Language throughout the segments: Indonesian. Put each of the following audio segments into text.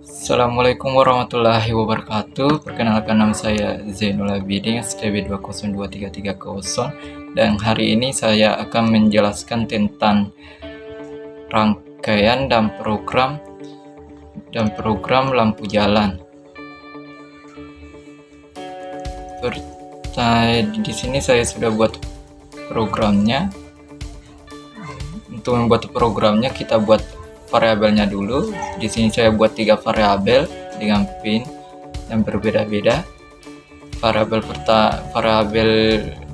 Assalamualaikum warahmatullahi wabarakatuh. Perkenalkan, nama saya Zainul Abidin, STB 2023330, dan hari ini saya akan menjelaskan tentang rangkaian dan program lampu jalan. Di sini saya sudah buat programnya. Untuk membuat programnya, kita buat variabelnya dulu. Di sini saya buat 3 variabel dengan pin yang berbeda-beda. Variabel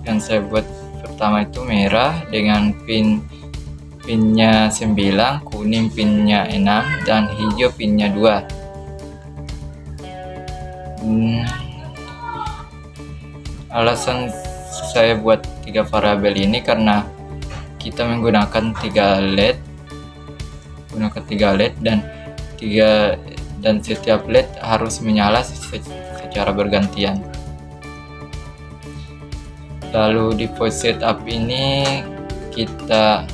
yang saya buat pertama itu merah dengan pinnya 9, kuning pinnya 6, dan hijau pinnya 2. Alasan saya buat 3 variabel ini karena kita menggunakan 3 LED dan setiap LED harus menyala secara bergantian. Lalu di voice setup ini kita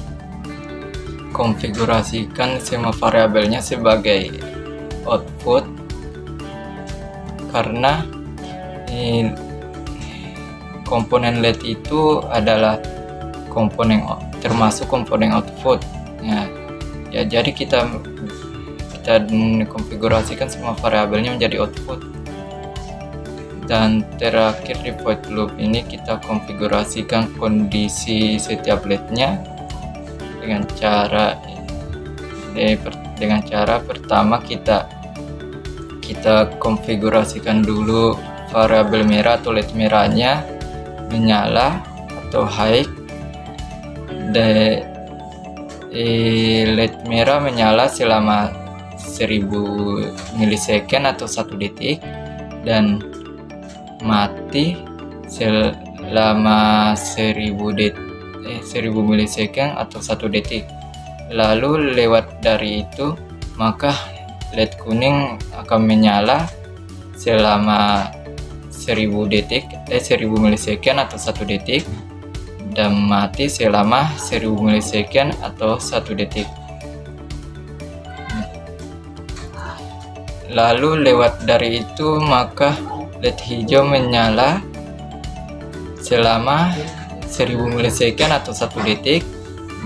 konfigurasikan semua variabelnya sebagai output, karena komponen LED itu adalah termasuk komponen output. Ya, jadi kita konfigurasikan semua variabelnya menjadi output. Dan terakhir di void loop ini kita konfigurasikan kondisi setiap LED-nya dengan cara pertama kita konfigurasikan dulu variabel merah atau LED merahnya menyala atau high. LED merah menyala selama 1000 milisecond atau 1 detik, dan mati selama 1000 milisecond atau 1 detik. Lalu lewat dari itu, maka LED kuning akan menyala selama 1000 milisecond atau 1 detik, dan mati selama 1000 milisecond atau 1 detik. Lalu lewat dari itu, maka LED hijau menyala selama 1000 milisecond atau 1 detik,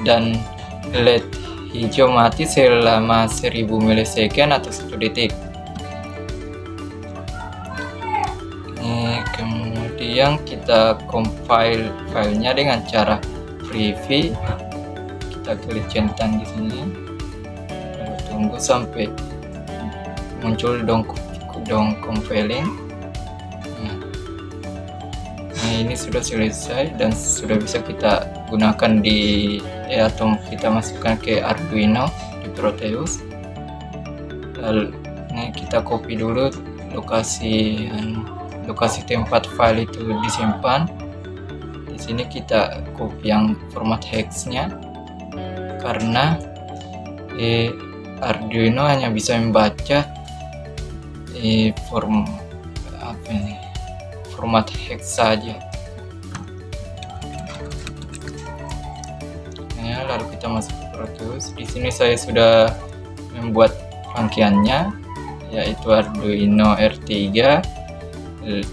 dan LED hijau mati selama 1000 milisecond atau 1 detik. Kemudian kita compile filenya dengan cara preview. Kita klik centang di sini, lalu tunggu sampai muncul dong compiling. Nah, ini sudah selesai dan sudah bisa kita gunakan atau kita masukkan ke Arduino di Proteus. Lalu kita copy dulu lokasi tempat file itu disimpan. Di sini kita copy yang format hex-nya, karena Arduino hanya bisa membaca format hex saja. Lalu kita masuk ke Proteus. Di sini saya sudah membuat rangkaiannya, yaitu Arduino R3, 3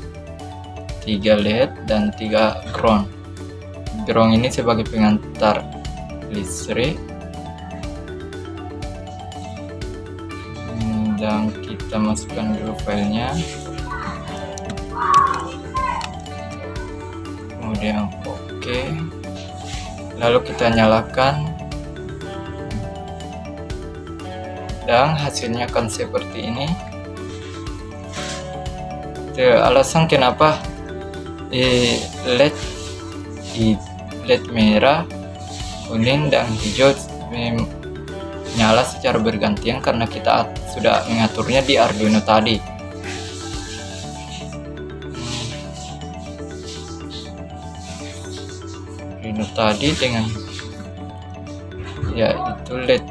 LED dan 3 ground. Ground ini sebagai pengantar listrik. Dan kita masukkan dulu filenya, kemudian oke, lalu kita nyalakan, dan hasilnya akan seperti ini. Alasan kenapa LED merah, kuning, dan hijau menyala secara bergantian, karena kita sudah mengaturnya di Arduino tadi. Dengan itu LED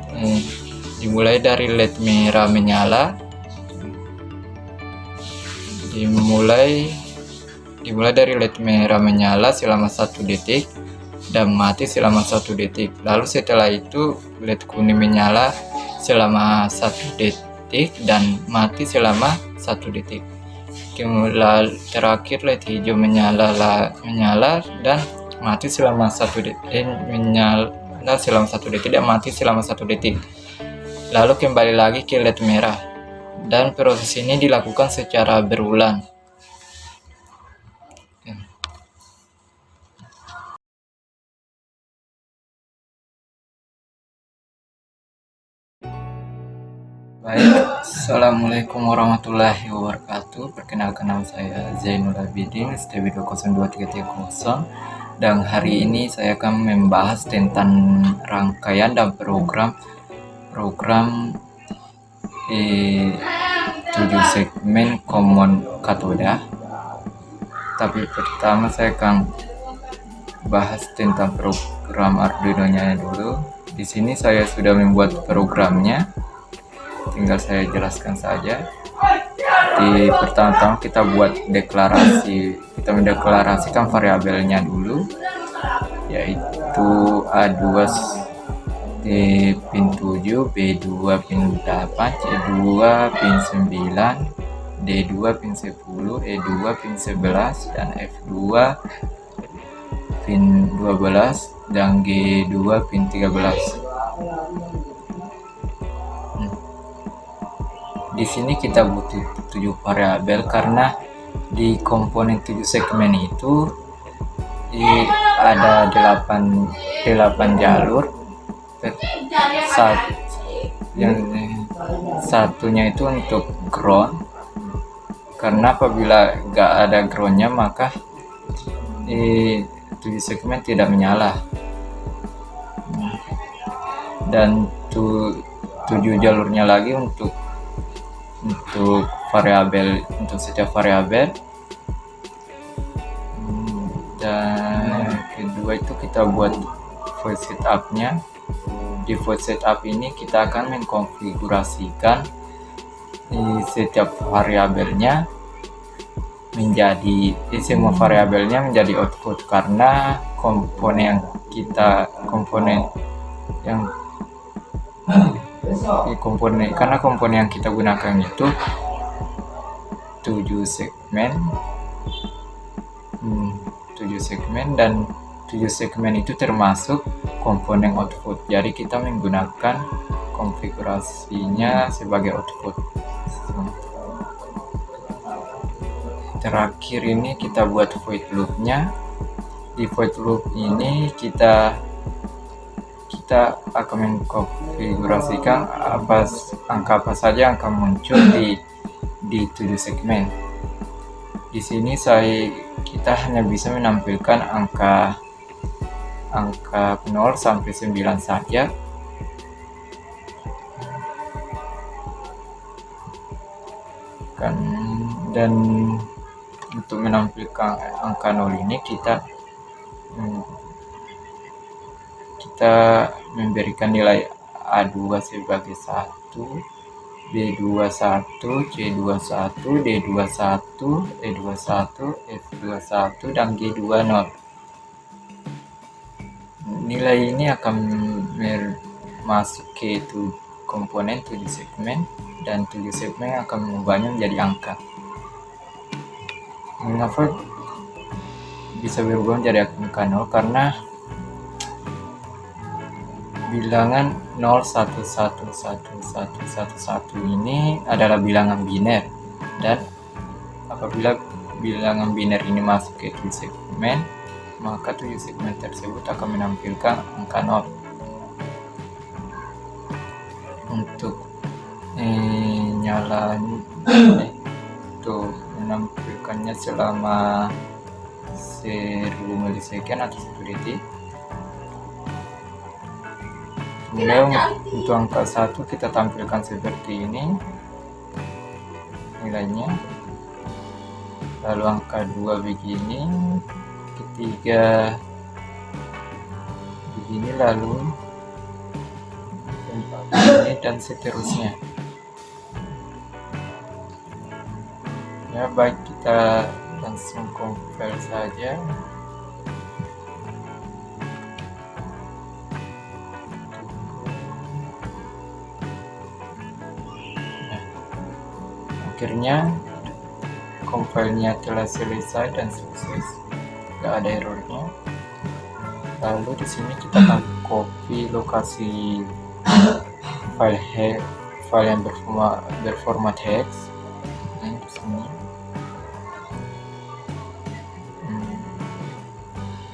dimulai dari LED merah menyala, dimulai dari LED merah menyala selama 1 detik dan mati selama 1 detik. Lalu setelah itu LED kuning menyala selama 1 detik detik dan mati selama 1 detik. Kemudian terakhir LED hijau menyala dan mati selama 1 detik, menyala selama 1 detik dan mati selama 1 detik. Lalu kembali lagi ke LED merah, dan proses ini dilakukan secara berulang. Baik, Assalamualaikum warahmatullahi wabarakatuh. Perkenalkan, nama saya Zainul Abidin, STB 202330, dan hari ini saya akan membahas tentang rangkaian dan program 7 segmen common katoda. Tapi pertama saya akan bahas tentang program Arduino-nya dulu. Di sini saya sudah membuat programnya, tinggal saya jelaskan saja. Di pertama-tama kita buat deklarasi, kita mendeklarasikan variabelnya dulu, yaitu A2 pin 7, B2 pin 8, C2 pin 9, D2 pin 10, E2 pin 11, dan F2 pin 12, dan G2 pin 13. Di sini kita butuh 7 variabel karena di komponen 7 segmen itu ada 8 jalur. Yang satunya itu untuk ground, karena apabila gak ada groundnya maka 7 segmen tidak menyala. Dan 7 jalurnya lagi untuk variabel, untuk setiap variabel. Dan kedua itu kita buat void setup-nya. Di void setup ini kita akan mengkonfigurasikan setiap variabelnya menjadi semua variabelnya menjadi output, karena komponen yang kita gunakan itu 7 segmen, dan 7 segmen itu termasuk komponen output. Jadi kita menggunakan konfigurasinya sebagai output. Terakhir ini kita buat void loop-nya. Di void loop ini kita akan mengkonfigurasikan angka apa saja yang akan muncul di 7 segmen. Di sini kita hanya bisa menampilkan angka 0 sampai 9 saja. Dan untuk menampilkan angka 0 ini kita memberikan nilai A2 sebagai 1, B2 1, C2 1, D2 1, E2 1, F2 1, dan G2 0. Nilai ini akan masuk ke komponen 7 segmen, dan 7 segmen akan mengubahnya menjadi angka. Mengapa bisa berubah menjadi angka 0? Karena bilangan 0, 1, 1, 1, 1, 1, 1 ini adalah bilangan biner, dan apabila bilangan biner ini masuk ke 7 segmen, maka 7 segmen tersebut akan menampilkan angka 0. Untuk menampilkannya selama 1000 milisecond atau 1 detik. Kemudian untuk angka 1 kita tampilkan seperti ini nilainya, lalu angka 2 begini, ketiga begini, lalu 4 begini, dan seterusnya. Ya baik, kita langsung compile saja. akhirnya compile-nya telah selesai dan sukses, nggak ada errornya. Lalu di sini kita akan copy lokasi file yang berformat hex. Di sini.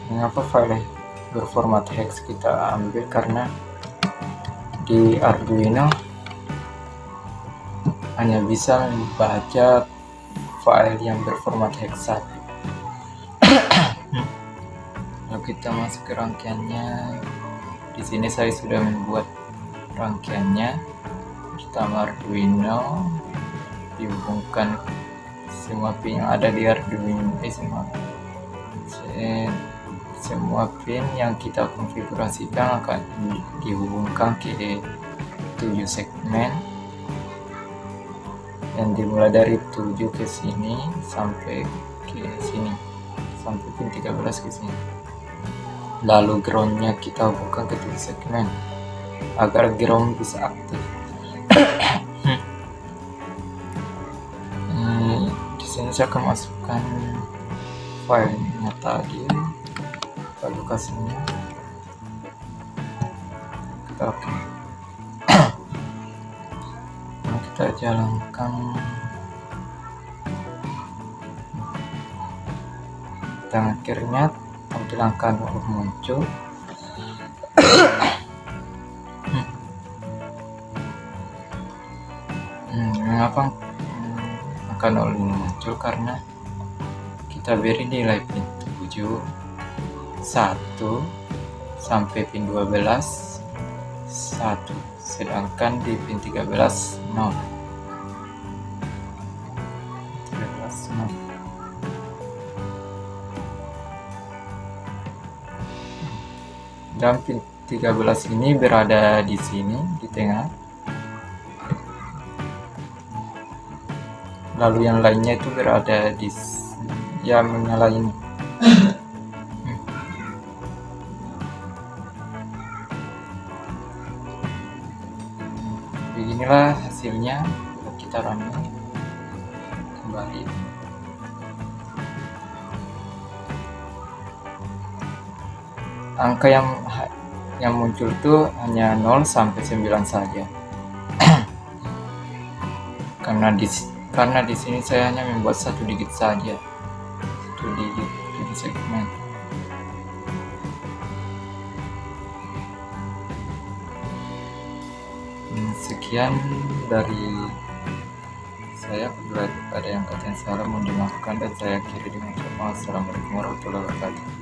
Mengapa file berformat hex kita ambil? Karena di Arduino hanya bisa membaca file yang berformat hex 1. Lalu kita masuk ke rangkaiannya. Di sini saya sudah membuat rangkaiannya. Pertama, Arduino dihubungkan semua pin yang ada di Arduino, semua pin yang kita konfigurasikan akan dihubungkan ke 7 segmen, dan dimulai dari 7 ke sini sampai ke sini, sampai pin 13 ke sini. Lalu groundnya kita hubungkan ke 7 segmen agar ground bisa aktif. Di sini saya akan masukkan filenya tadi, file lokasinya. Kita oke. Kita jalankan. Dan akhirnya tampilan kanal muncul. Mengapa angka 0 ini muncul? Karena kita beri nilai pin 7 1 sampai pin 12 1, sedangkan di pin 13 0. Dan pin 13 ini berada di sini, di tengah. Lalu yang lainnya itu berada di yang menyala ini. Beginilah hasilnya. Kita running kembali. Angka yang muncul itu hanya 0 sampai 9 saja. Karena di sini saya hanya membuat 1 digit saja, 1 digit di segmen. Sekian dari saya. Apabila ada yang kata yang salah mohon dimaafkan, dan saya akhiri dengan ucapan assalamualaikum warahmatullahi wabarakatuh.